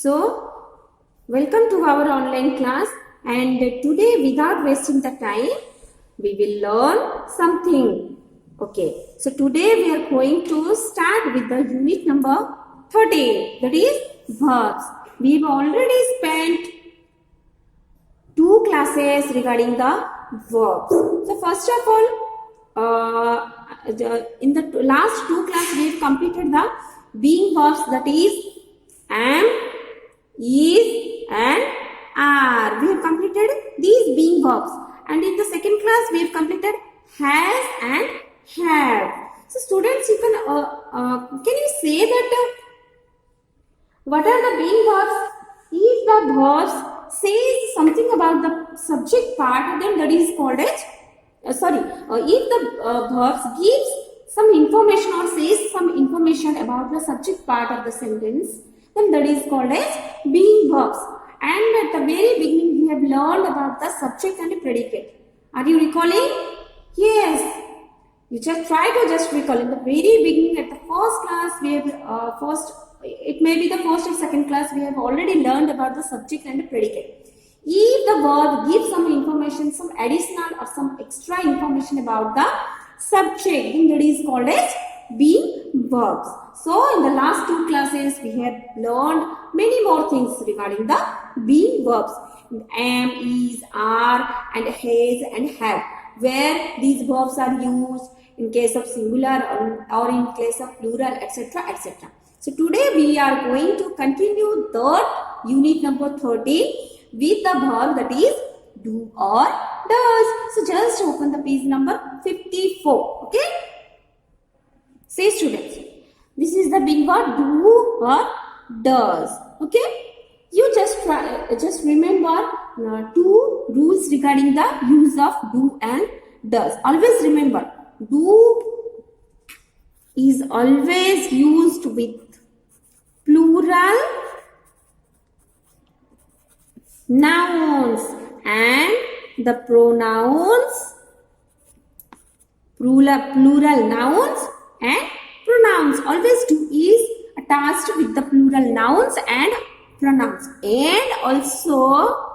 So, welcome to our online class, and today without wasting the time, we will learn something. Okay, so today we are going to start with the unit number 13, that is verbs. We've already spent 2 classes regarding the verbs. So first of all, in the last 2 classes we've completed the being verbs, that is am, is and are. We have completed these being verbs, and in the second class we have completed has and have. So students, you can you say that what are the being verbs? If the verbs says something about the subject part, then that is called as if the verbs gives some information or says some information about the subject part of the sentence, then that is called as being verbs. And at the very beginning we have learned about the subject and the predicate. Are you recalling? Yes. You just try to just recall. In the very beginning, at the first class, we have it may be the first or second class, we have already learned about the subject and the predicate. If the verb gives some information, some additional or some extra information about the subject, then that is called as being verbs. So in the last 2 classes, we have learned many more things regarding the being verbs. Am, is, are, and has and have, where these verbs are used in case of singular or in case of plural, etc., etc. So today we are going to continue the unit number 13 with the verb that is do or does. So just open the page number 54. Okay. Say students, this is the being verb do or does. Okay. You just remember 2 rules regarding the use of do and does. Always remember, do is always used with plural nouns, and the pronouns, plural nouns and pronouns. Always do is attached with the plural nouns and pronouns, and also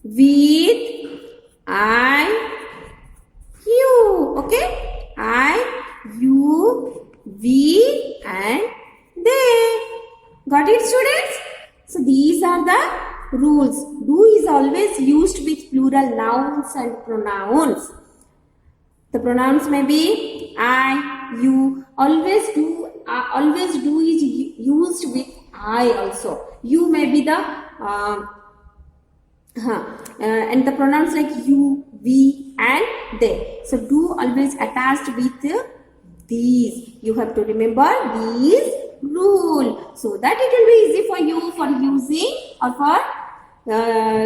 with I, you. Okay, I, you, we and they. Got it, students? So these are the rules. Do is always used with plural nouns and pronouns. The pronouns may be I, you. Always do is used with I also. You may be the and the pronouns like you, we and they. So do always attached with these. You have to remember these rule, so that it will be easy for you for using or for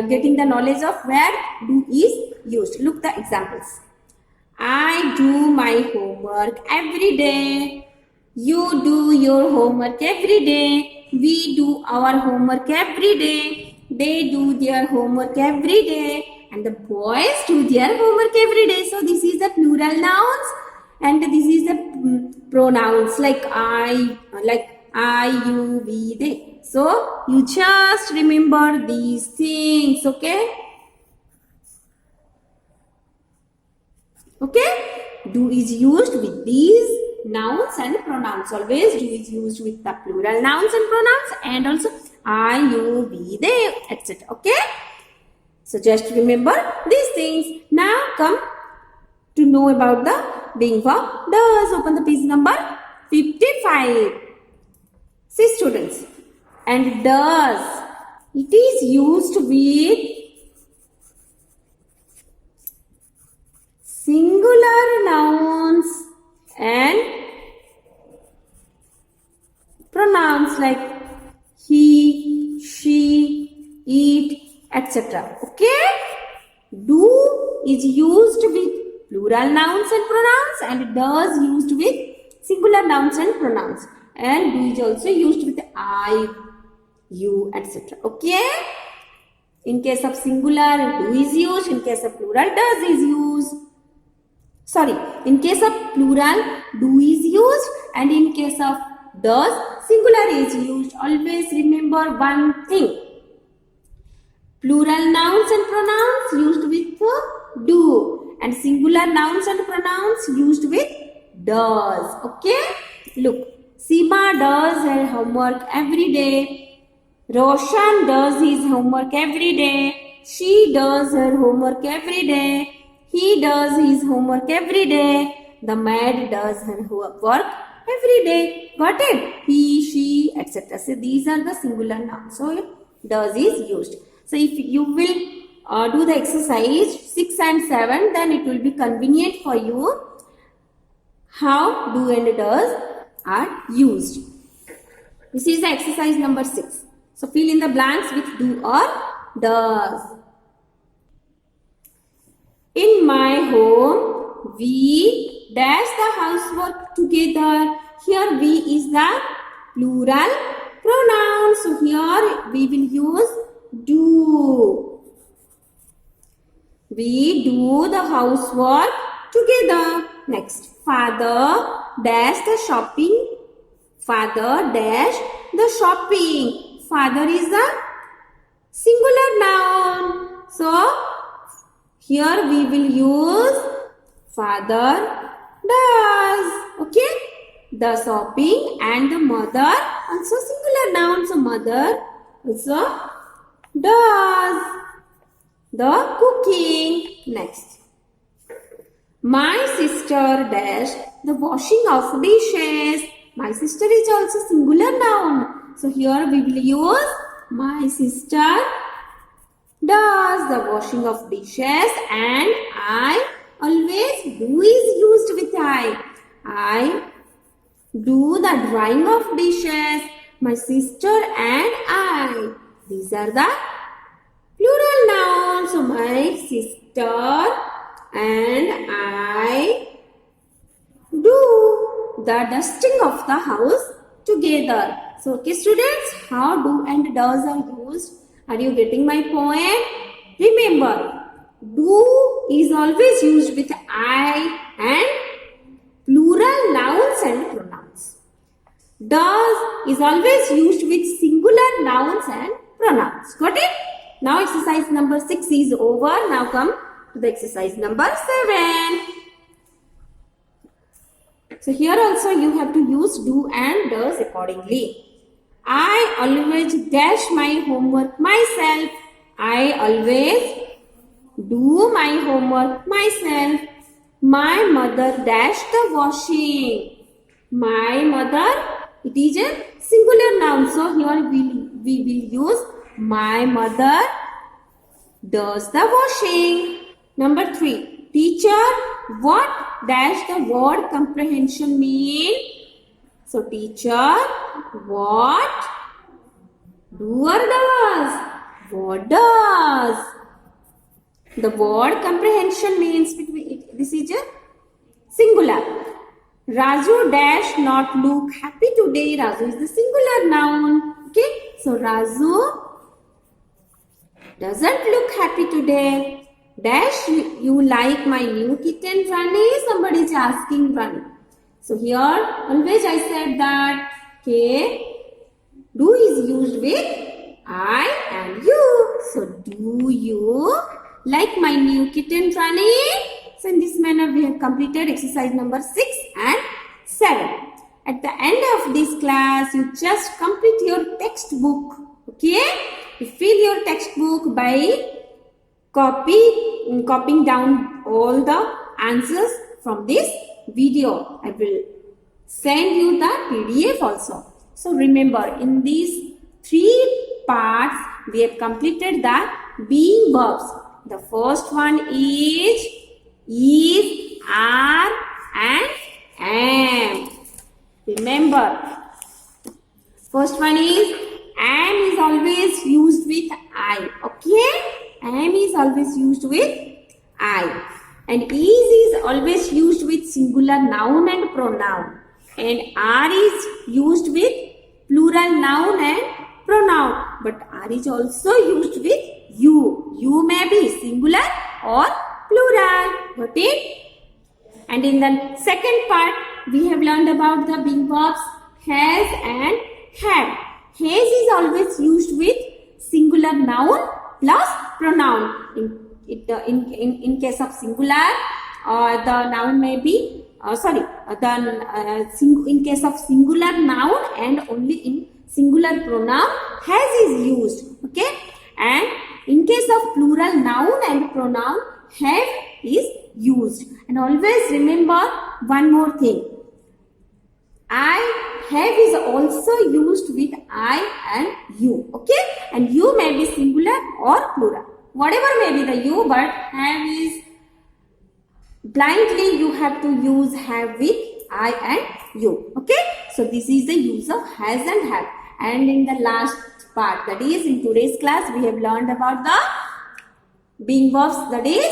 getting the knowledge of where do is used. Look the examples. I do my homework every day. You do your homework every day. We do our homework every day. They do their homework every day. And the boys do their homework every day. So this is the plural nouns, and this is the pronouns like I, you, we, they. So you just remember these things. Okay. Okay. Do is used with these nouns and pronouns. Always do is used with the plural nouns and pronouns, and also I, you, we, they, etc. Okay. So just remember these things. Now come to know about the being verb does. Open the page number 55. See students, and does, it is used with singular nouns and pronouns like he, she, it, etc. Okay. Do is used with plural nouns and pronouns, and does used with singular nouns and pronouns, and do is also used with I, you, etc. Okay. In case of singular, do is used. In case of plural, does is used. In case of plural, do is used, and in case of does, singular is used, always remember one thing. Plural nouns and pronouns used with do, and singular nouns and pronouns used with does. Okay? Look, Seema does her homework every day. Roshan does his homework every day. She does her homework every day. He does his homework every day. The maid does her work every day. Got it? He, she, etc. So these are the singular nouns. So does is used. So if you will do the exercise 6 and 7, then it will be convenient for you how do and does are used. This is the exercise number 6. So fill in the blanks with do or does. In my home, we dash the housework together. Here we is the plural pronoun. So here we will use do. We do the housework together. Next, father dash the shopping. Father dash the shopping. Father is a singular noun. So here we will use father does. Okay? The shopping and the mother also singular noun. So mother also does the cooking. Next, my sister dash the washing of dishes. My sister is also singular noun. So here we will use my sister does the washing of dishes, and I always do is used with I. I do the drying of dishes. My sister and I. These are the plural nouns. So my sister and I do the dusting of the house together. So okay students, how do and does are used? Are you getting my point? Remember, do is always used with I and plural nouns and pronouns. Does is always used with singular nouns and pronouns. Got it? Now exercise number 6 is over. Now come to the exercise number 7. So here also you have to use do and does accordingly. I always dash my homework myself. I always do my homework myself. My mother dash the washing. My mother, it is a singular noun. So here we will use my mother does the washing. Number 3. Teacher, what dash the word comprehension mean? So teacher, what do or does? What does? The word comprehension means, this is a singular. Raju dash not look happy today. Raju is the singular noun. Okay. So Raju doesn't look happy today. Dash, you like my new kitten Rani? Somebody is asking Rani. So here always I said that do is used with I and you. So do you like my new kitten Rani? So in this manner we have completed exercise number 6 and 7. At the end of this class, you just complete your textbook. Okay? You fill your textbook by copying down all the answers from this video. I will send you the PDF also. So remember, in these 3 parts, we have completed the being verbs. The first one is, are, and am. Remember, first one is, am is always used with I. Okay? Am is always used with I. And is always used with singular noun and pronoun. And are is used with plural noun and pronoun. But are is also used with you. You may be singular or plural. Got it? And in the second part, we have learned about the being verbs has and had. Has is always used with singular noun plus pronoun. In case of singular, the noun may be in case of singular noun and only in singular pronoun has is used. Okay, and in case of plural noun and pronoun have is used. And always remember one more thing. I have is also used with I and you. Okay, and you may be singular or plural. Whatever may be the you, but have is blindly you have to use have with I and you. Okay, so this is the use of has and have. And in the last part, that is in today's class, we have learned about the being verbs, that is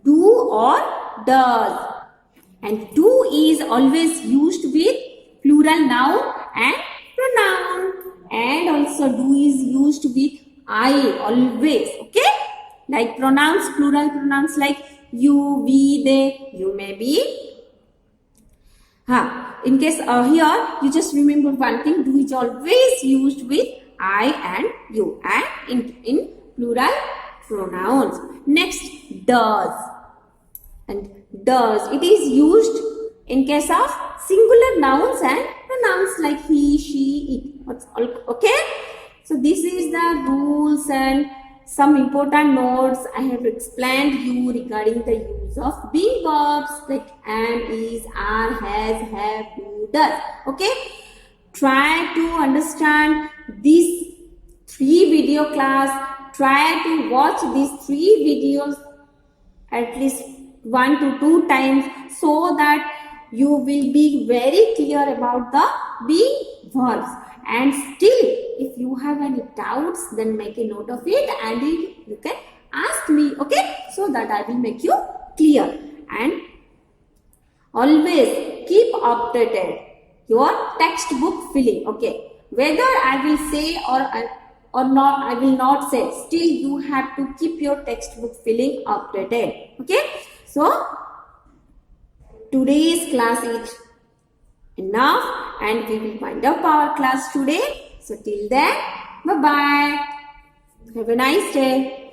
do or does. And do is always used with plural noun and pronoun. And also do is used with I always. Okay, like pronouns, plural pronouns like you, we, they, you may be. In case here, you just remember one thing, do is always used with I and you, and in plural pronouns. Next, does. And does, it is used in case of singular nouns and pronouns like he, she, it. Okay, so this is the rules and some important notes I have explained you regarding the use of being verbs like am, is, are, has, have, do, does. Okay, try to understand these 3 video class. Try to watch these 3 videos at least 1 to 2 times so that you will be very clear about the being verbs. And still, if you have any doubts, then make a note of it and you can ask me, okay, so that I will make you clear. And always keep updated your textbook filling. Okay, whether I will say or not, I will not say, still you have to keep your textbook filling updated. Okay, so today's class is enough and we will wind up our class today. So till then, bye bye. Have a nice day.